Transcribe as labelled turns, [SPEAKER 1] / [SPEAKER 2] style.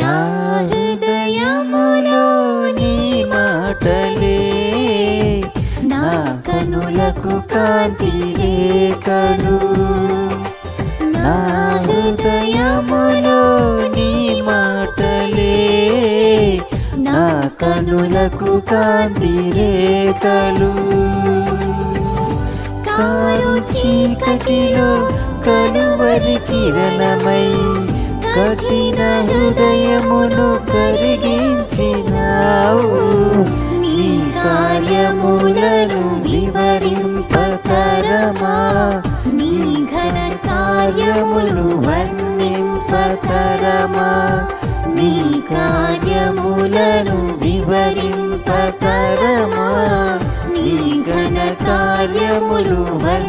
[SPEAKER 1] నా హృదయములో నీ మాటలే నా కనులకు కాంతి రేఖలు. నా హృదయములో నీ మాటలే నా కనులకు కాంతి రేఖలు. కారు చీకటిలో కలువరి కిరణమై కఠిన హృదయమును కరిగించినావు. నీ కార్యములను వివరింపతరమా, నీ ఘన కార్యములు వర్ణింపతరమా, నీ కార్యములను వివరింపతరమా, నీ ఘన కార్యములు